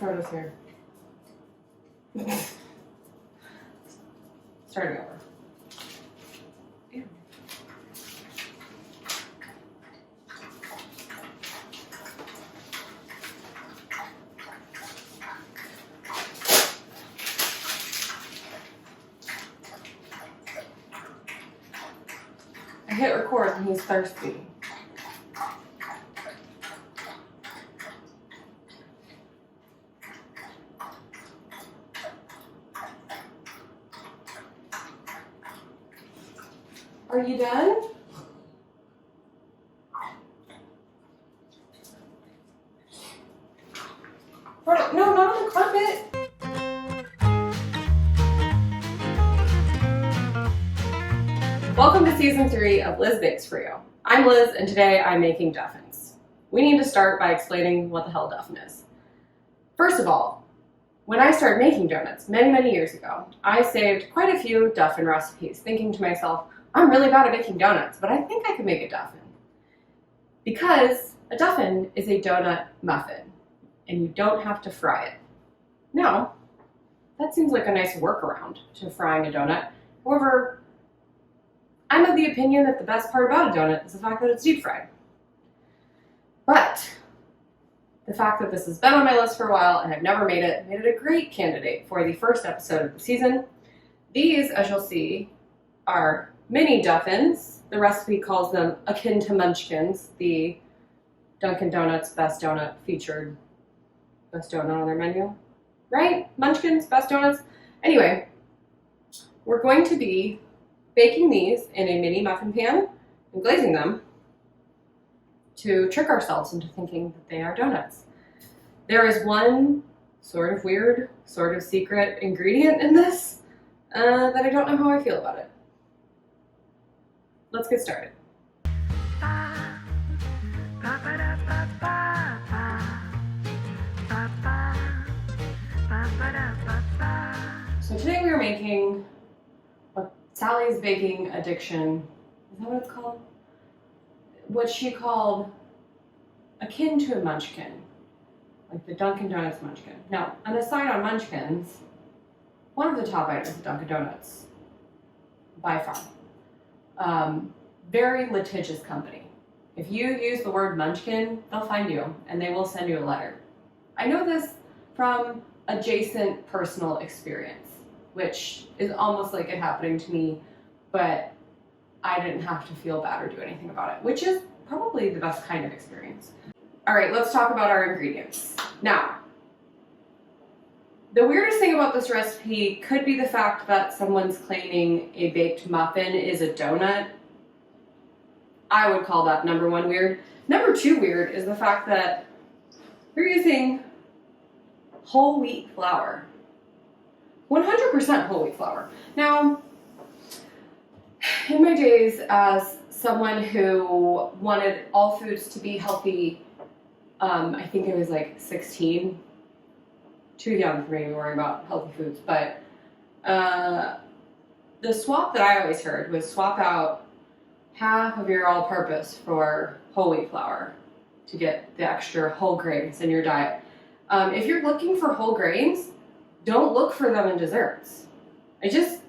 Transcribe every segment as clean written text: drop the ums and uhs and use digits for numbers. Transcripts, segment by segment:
start us here. Starting over. Ew. I hit record and he's thirsty. Are you done? No, not on the carpet. Welcome to season 3 of Liz Bakes For You. I'm Liz, and today I'm making Duffins. We need to start by explaining what the hell a Duffin is. First of all, when I started making donuts many years ago, I saved quite a few Duffin recipes, thinking to myself, I'm really bad at making donuts, but I think I could make a Duffin. Because a Duffin is a donut muffin, and you don't have to fry it. Now, that seems like a nice workaround to frying a donut. However, I'm of the opinion that the best part about a donut is the fact that it's deep fried. But the fact that this has been on my list for a while and I've never made it a great candidate for the first episode of the season. These, as you'll see, are mini Duffins. The recipe calls them akin to munchkins, the Dunkin' Donuts best donut featured best donut on their menu. Right? Munchkins, best donuts. Anyway, we're going to be baking these in a mini muffin pan and glazing them to trick ourselves into thinking that they are donuts. There is one sort of weird, sort of secret ingredient in this that I don't know how I feel about it. Let's get started. So today we are making what Sally's baking addiction, is that what it's called? What she called akin to a munchkin, like the Dunkin' Donuts munchkin. Now, an aside on munchkins, one of the top items of Dunkin' Donuts, by far. Very litigious company. If you use the word munchkin, they'll find you and they will send you a letter. I know this from adjacent personal experience, which is almost like it happening to me, but I didn't have to feel bad or do anything about it, which is probably the best kind of experience. All right, let's talk about our ingredients. Now, the weirdest thing about this recipe could be the fact that someone's claiming a baked muffin is a donut. I would call that number 1 weird. Number 2 weird is the fact that we're using whole wheat flour. 100% whole wheat flour. Now, in my days as someone who wanted all foods to be healthy, I think it was like 16. Too young for me to be worrying about healthy foods, but the swap that I always heard was swap out half of your all-purpose for whole wheat flour to get the extra whole grains in your diet. If you're looking for whole grains, don't look for them in desserts. I get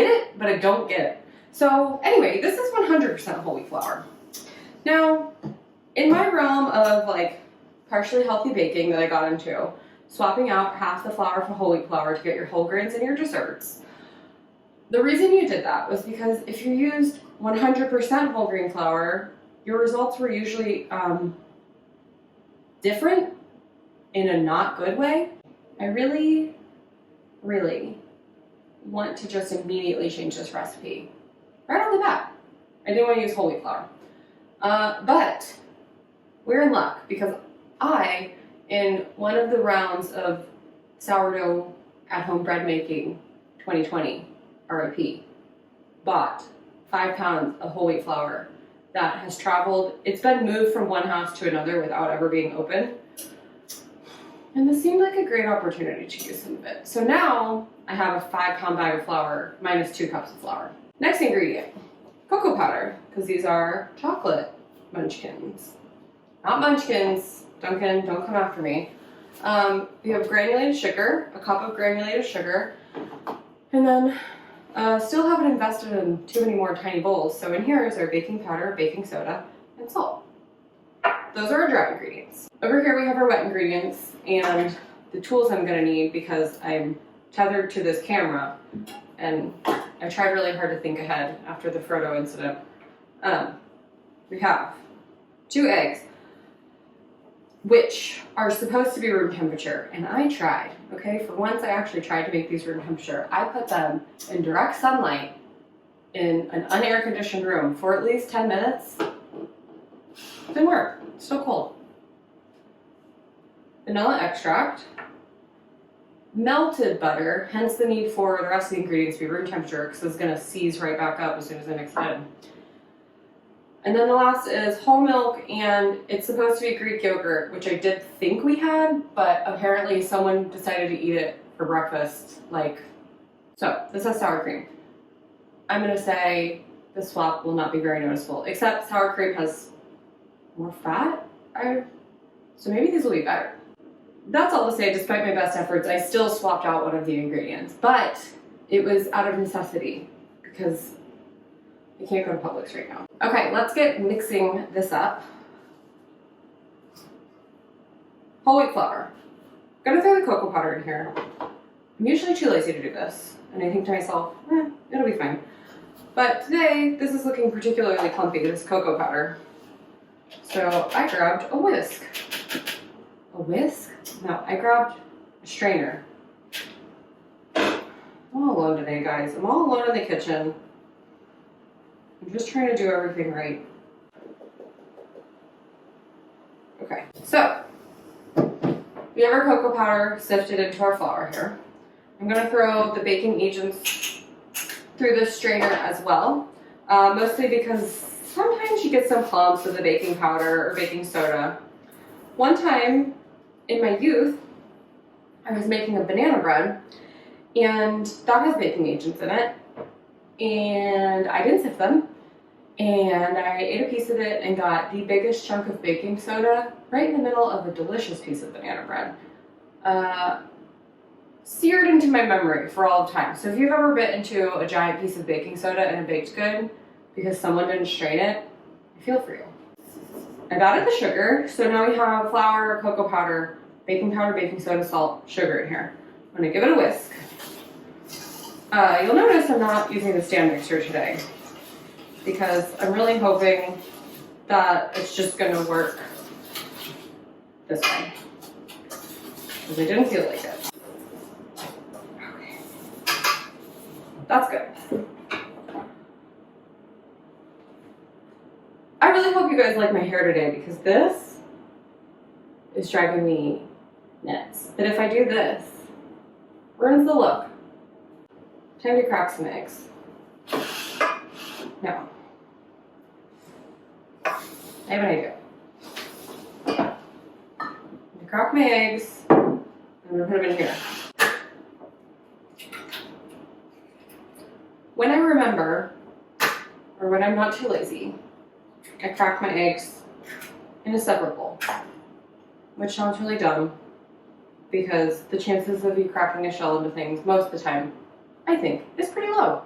it, but I don't get it. So anyway, this is 100% whole wheat flour. Now, in my realm of like partially healthy baking that I got into, swapping out half the flour for whole wheat flour to get your whole grains in your desserts. The reason you did that was because if you used 100% whole grain flour, your results were usually different in a not good way. I really want to just immediately change this recipe. Right off the bat. I didn't want to use whole wheat flour. But we're in luck because I, in one of the rounds of sourdough at-home bread making 2020, RIP, bought 5 pounds of whole wheat flour that has traveled, it's been moved from one house to another without ever being opened. And this seemed like a great opportunity to use some of it. So now I have a 5-pound bag of flour minus 2 cups of flour. Next ingredient, cocoa powder, because these are chocolate munchkins. Not munchkins, Duncan, don't come after me. We have granulated sugar, a cup of granulated sugar, and then still haven't invested in too many more tiny bowls. So in here is our baking powder, baking soda, and salt. Those are our dry ingredients. Over here we have our wet ingredients and the tools I'm gonna need because I'm tethered to this camera and I tried really hard to think ahead after the Frodo incident. We have 2 eggs, which are supposed to be room temperature, and I tried, okay? For once, I actually tried to make these room temperature. I put them in direct sunlight in an unair conditioned room for at least 10 minutes. Didn't work, it's still cold. Vanilla extract, melted butter, hence the need for the rest of the ingredients to be room temperature because it's gonna seize right back up as soon as I mix it in. And then the last is whole milk, and it's supposed to be Greek yogurt, which I did think we had, but apparently someone decided to eat it for breakfast, so this has sour cream. I'm gonna say the swap will not be very noticeable, except sour cream has more fat, so maybe these will be better. That's all to say, despite my best efforts, I still swapped out one of the ingredients, but it was out of necessity because I can't go to Publix right now. Okay, let's get mixing this up. Whole wheat flour. I'm gonna throw the cocoa powder in here. I'm usually too lazy to do this, and I think to myself, it'll be fine. But today, this is looking particularly clumpy, this cocoa powder. So I grabbed a whisk. A whisk? No, I grabbed a strainer. I'm all alone today, guys. I'm all alone in the kitchen. I'm just trying to do everything right. Okay, so we have our cocoa powder sifted into our flour here. I'm gonna throw the baking agents through the strainer as well, mostly because sometimes you get some clumps of the baking powder or baking soda. One time in my youth, I was making a banana bread, and that has baking agents in it, and I didn't sift them, and I ate a piece of it and got the biggest chunk of baking soda right in the middle of a delicious piece of banana bread. Seared into my memory for all of time. So if you've ever bit into a giant piece of baking soda in a baked good because someone didn't strain it, I feel for you. I've added the sugar, so now we have flour, cocoa powder, baking soda, salt, sugar in here. I'm gonna give it a whisk. You'll notice I'm not using the stand mixer today because I'm really hoping that it's just gonna work this way because I didn't feel like it. Okay. That's good. I really hope you guys like my hair today because this is driving me nuts. But if I do this, ruins the look. Time to crack some eggs. No. I have an idea. I'm gonna crack my eggs. I'm gonna put them in here. When I remember, or when I'm not too lazy, I crack my eggs in a separate bowl, which sounds really dumb because the chances of you cracking a shell into things most of the time, I think, is pretty low.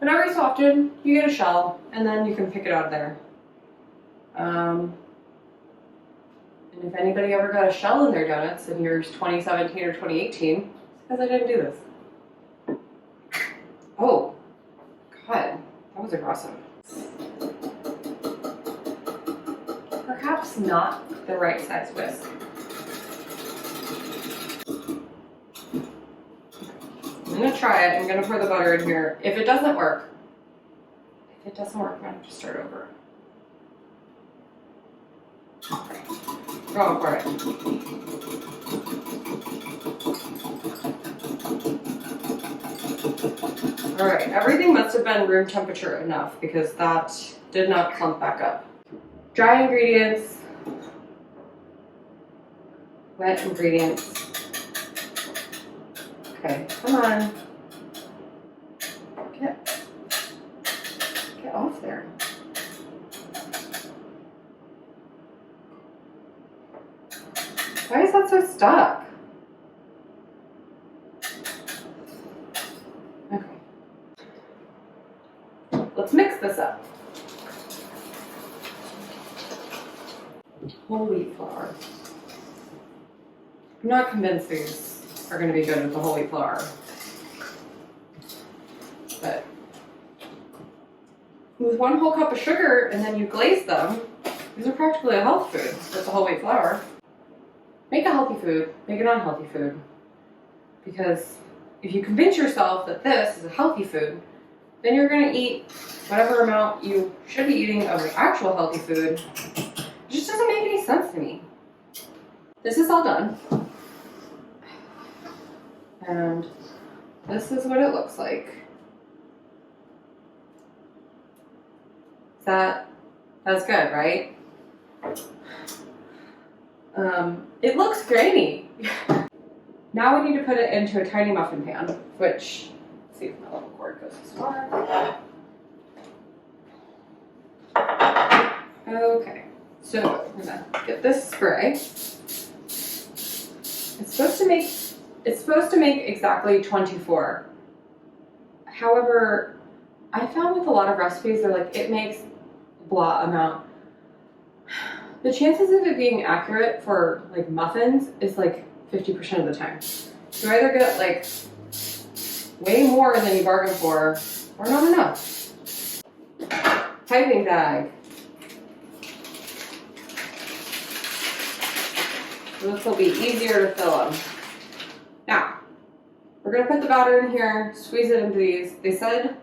But every so often, you get a shell, and then you can pick it out of there. And if anybody ever got a shell in their donuts in years 2017 or 2018, it's because I didn't do this. Oh, God, that was aggressive. Perhaps not the right size whisk. I'm gonna try it. I'm gonna pour the butter in here. If it doesn't work, I'm gonna have to start over. Okay. Go for it. All right, everything must have been room temperature enough because that did not clump back up. Dry ingredients, wet ingredients. Okay, come on. Get off there. Why is that so stuck? Okay. Let's mix this up. Whole wheat flour. I'm not convinced these are going to be good with the whole wheat flour. But with 1 whole cup of sugar and then you glaze them, these are practically a health food with the whole wheat flour. Make a healthy food, make an unhealthy food. Because if you convince yourself that this is a healthy food, then you're going to eat whatever amount you should be eating of the actual healthy food. It just doesn't make any sense to me. This is all done. And this is what it looks like. That's good, right? It looks grainy. Now we need to put it into a tiny muffin pan, which, let's see if my little cord goes this far. Okay, so we're gonna get this spray. It's supposed to make exactly 24. However, I found with a lot of recipes, they're like, it makes blah amount. The chances of it being accurate for like muffins is like 50% of the time. You either get like way more than you bargained for, or not enough. Piping bag. This will be easier to fill them. Now, we're gonna put the batter in here, squeeze it into these. The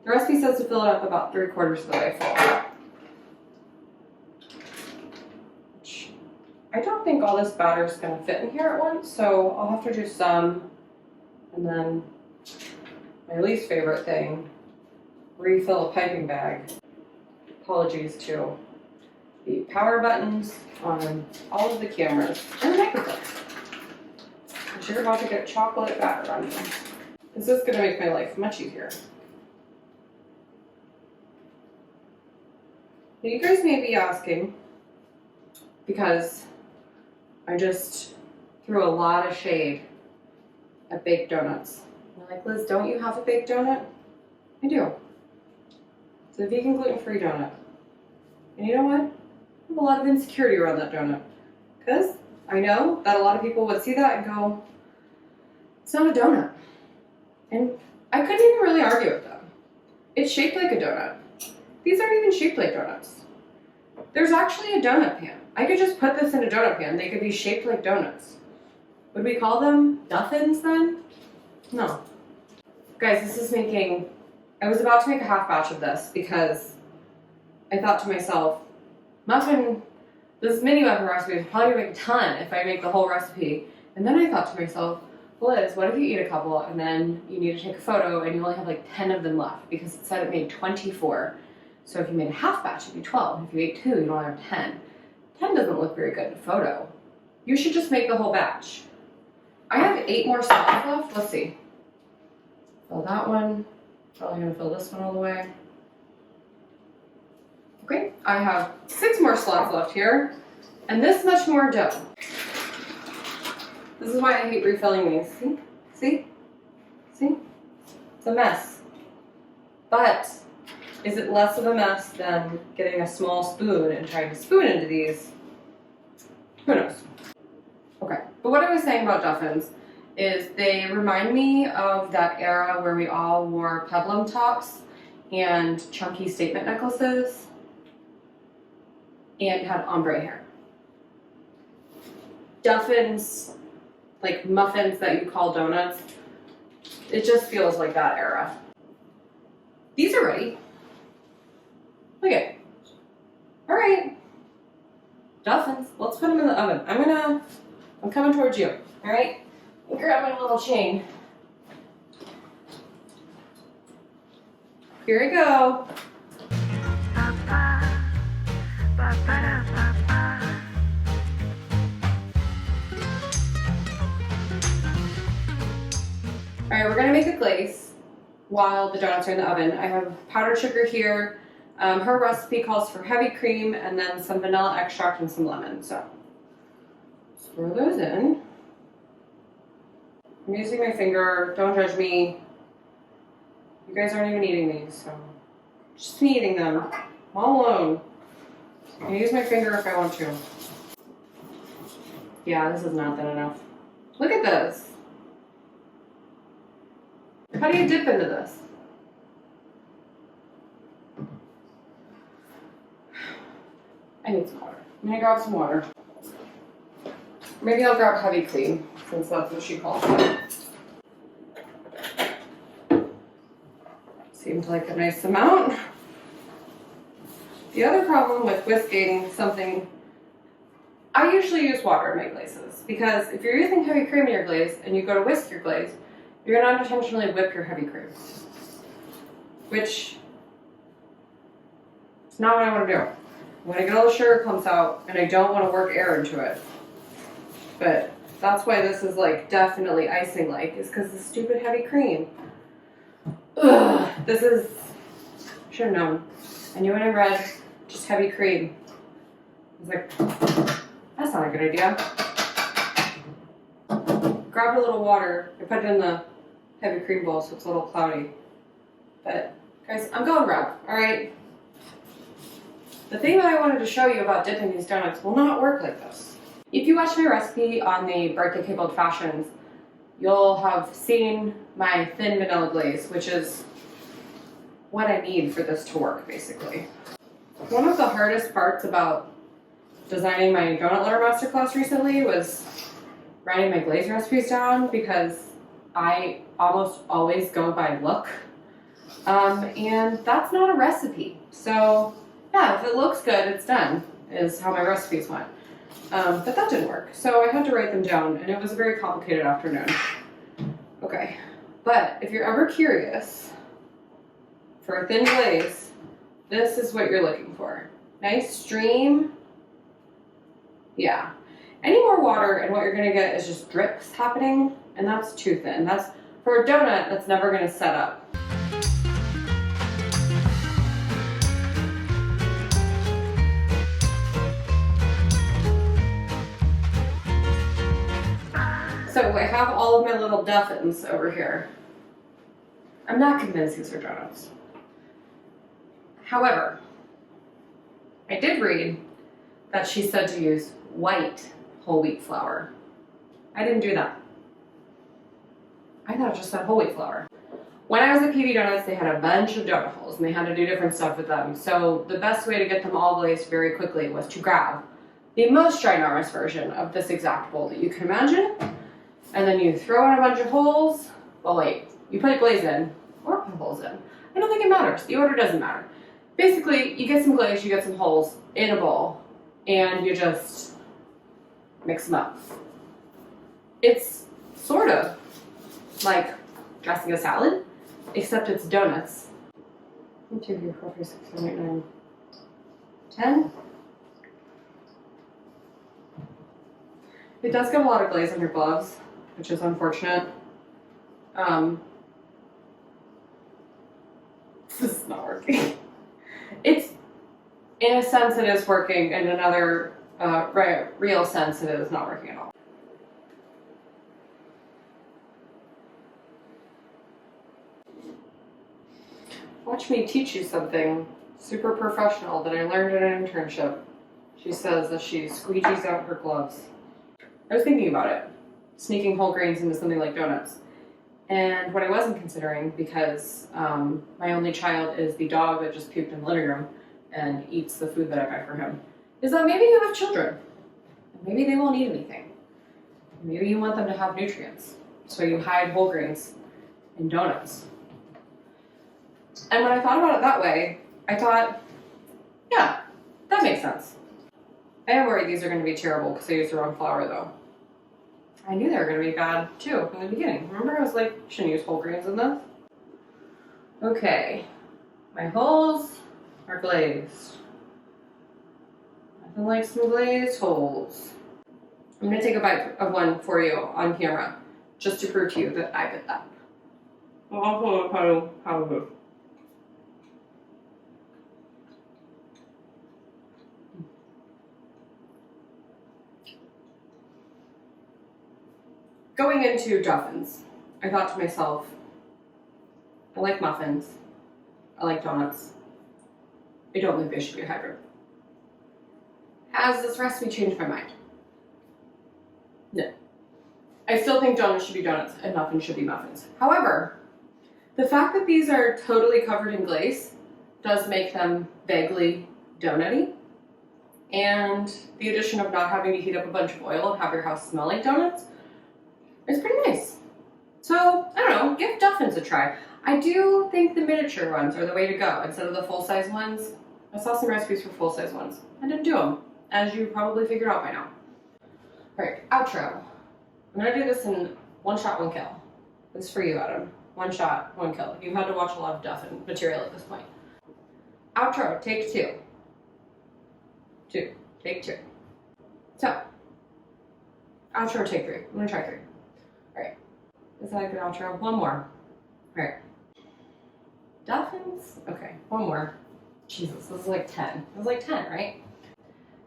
recipe says to fill it up about 3/4 of the way full. I don't think all this batter is going to fit in here at once, so I'll have to do some. And then my least favorite thing, refill a piping bag. Apologies to the power buttons on all of the cameras and the microphone. Because you're about to get chocolate batter on them. This is going to make my life much easier. Now you guys may be asking, because I just threw a lot of shade at baked donuts. You're like, Liz, don't you have a baked donut? I do. It's a vegan gluten-free donut. And you know what? I have a lot of insecurity around that donut. Because I know that a lot of people would see that and go, it's not a donut. And I couldn't even really argue with them. It's shaped like a donut. These aren't even shaped like donuts. There's actually a donut pan. I could just put this in a donut pan. They could be shaped like donuts. Would we call them Duffins then? No. Guys, this is making... I was about to make a half batch of this because I thought to myself, this mini muffin recipe is probably going to make a ton if I make the whole recipe. And then I thought to myself, Liz, what if you eat a couple and then you need to take a photo and you only have like 10 of them left because it said it made 24. So if you made a half batch, it'd be 12. If you ate 2, you'd only have 10. 10 doesn't look very good in a photo. You should just make the whole batch. I have 8 more slots left. Let's see. Fill that one. Probably gonna fill this one all the way. Okay, I have 6 more slots left here, and this much more dough. This is why I hate refilling these. See? See? See? It's a mess. But is it less of a mess than getting a small spoon and trying to spoon into these? Who knows? Okay, but what I was saying about Duffins is they remind me of that era where we all wore peplum tops and chunky statement necklaces and had ombre hair. Duffins, like muffins that you call donuts, it just feels like that era. These are ready. Look at it. All right. Duffins, let's put them in the oven. I'm coming towards you, all right? Grab my little chain. Here we go. All right, we're gonna make a glaze while the donuts are in the oven. I have powdered sugar here. Her recipe calls for heavy cream and then some vanilla extract and some lemon. So throw those in. I'm using my finger, don't judge me. You guys aren't even eating these, so just me eating them, all alone. I can use my finger if I want to. Yeah, this is not thin enough. Look at this. How do you dip into this? I need some water. I'm gonna grab some water. Maybe I'll grab heavy cream, since that's what she calls it. Seems like a nice amount. The other problem with whisking something, I usually use water in my glazes, because if you're using heavy cream in your glaze and you go to whisk your glaze, you're gonna unintentionally whip your heavy cream, which is not what I wanna do. I wanna get all the sugar clumps out, and I don't wanna work air into it. But that's why this is like definitely icing-like, is because the stupid heavy cream. Ugh, this is, should have known. I knew when I read just heavy cream. I was like, that's not a good idea. Grabbed a little water, I put it in the heavy cream bowl so it's a little cloudy. But guys, I'm going red, alright? The thing that I wanted to show you about dipping these donuts will not work like this. If you watch my recipe on the birthday cake old fashions, you'll have seen my thin vanilla glaze, which is what I need for this to work, basically. One of the hardest parts about designing my donut letter masterclass recently was writing my glaze recipes down, because I almost always go by look. And that's not a recipe. So yeah, if it looks good, it's done, is how my recipes went. But that didn't work. So I had to write them down, and it was a very complicated afternoon. Okay, but if you're ever curious for a thin glaze, this is what you're looking for. Nice stream. Yeah. Any more water and what you're gonna get is just drips happening, and that's too thin. That's, for a donut, that's never gonna set up. So I have all of my little Duffins over here. I'm not convinced these are donuts. However, I did read that she said to use white whole wheat flour. I didn't do that. I thought it just said whole wheat flour. When I was at PB Donuts, they had a bunch of donut holes, and they had to do different stuff with them. So the best way to get them all glazed very quickly was to grab the most ginormous version of this exact bowl that you can imagine, and then you throw in a bunch of holes. Well, wait, you put a glaze in, or put holes in. I don't think it matters. The order doesn't matter. Basically, you get some glaze, you get some holes in a bowl, and you just mix them up. It's sort of like dressing a salad, except it's donuts. 1, 2, 3, 4, 5, 6, 7, 8, 9, 10. It does get a lot of glaze on your gloves, which is unfortunate. This is not working. It's, in a sense, it is working. In another real sense, it is not working at all. Watch me teach you something super professional that I learned in an internship. She says that she squeegees out her gloves. I was thinking about it, sneaking whole grains into something like donuts. And what I wasn't considering, because my only child is the dog that just puked in the living room and eats the food that I buy for him, is that maybe you have children. And maybe they won't eat anything. Maybe you want them to have nutrients. So you hide whole grains in donuts. And when I thought about it that way, I thought, yeah, that makes sense. I am worried these are going to be terrible because I used the wrong flour, though. I knew they were going to be bad, too, from the beginning. Remember, I was like, shouldn't use whole grains in this? Okay, my holes are glazed. Nothing like some glazed holes. I'm going to take a bite of one for you on camera, just to prove to you that I did that. I'll also tell you how to move. going into Duffins, I thought to myself, I like muffins, I like donuts, I don't think they should be a hybrid. Has this recipe changed my mind? No. I still think donuts should be donuts and muffins should be muffins. However, the fact that these are totally covered in glaze does make them vaguely donutty. And the addition of not having to heat up a bunch of oil and have your house smell like donuts is pretty nice. So, I don't know, give Duffins a try. I do think the miniature ones are the way to go instead of the full-size ones. I saw some recipes for full-size ones. I didn't do them, as you probably figured out by now. Alright, outro. I'm gonna do this in one shot, one kill. This is for you, Adam. One shot, one kill. You've had to watch a lot of Duffin material at this point. Outro, take two. Take two. So, outro, take three. I'm gonna try three. Alright. Is that a good outro? One more. Alright. Duffins? Okay, one more. Jesus, this is like 10. It was like 10, right?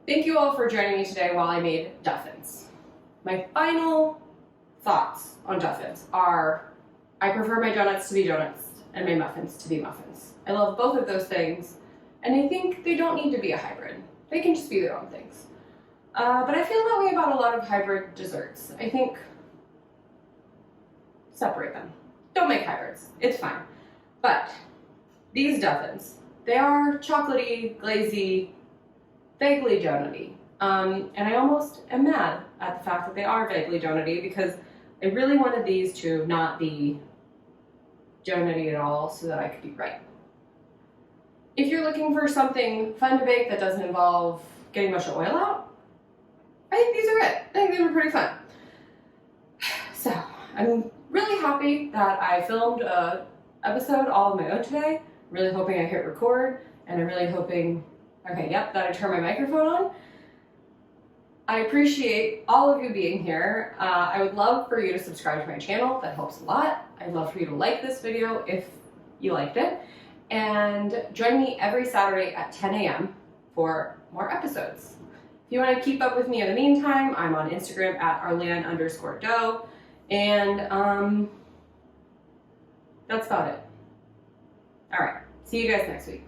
Thank you all for joining me today while I made Duffins. My final thoughts on Duffins are, I prefer my donuts to be donuts and my muffins to be muffins. I love both of those things, and I think they don't need to be a hybrid. They can just be their own things. But I feel that way about a lot of hybrid desserts. I think, separate them. Don't make hybrids, it's fine. But these Duffins, they are chocolatey, glazy, vaguely donutty. And I almost am mad at the fact that they are vaguely donutty because I really wanted these to not be donutty at all so that I could be right. If you're looking for something fun to bake that doesn't involve getting much oil out, I think these are it. I think they were pretty fun. So, I'm really happy that I filmed an episode all on my own today. Really hoping I hit record, and I'm really hoping, that I turn my microphone on. I appreciate all of you being here. I would love for you to subscribe to my channel. That helps a lot. I'd love for you to like this video if you liked it. And join me every Saturday at 10 a.m. for more episodes. If you want to keep up with me in the meantime, I'm on Instagram at arlan_doe. And that's about it. All right, see you guys next week.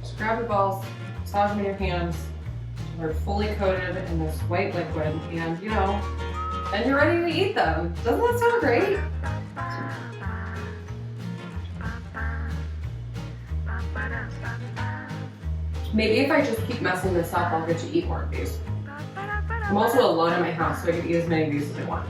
Just grab your balls, massage them in your hands. They're fully coated in this white liquid, and then you're ready to eat them. Doesn't that sound great? Maybe if I just keep messing this up, I'll get to eat more of these. I'm also alone in my house, so I can eat as many of these as I want.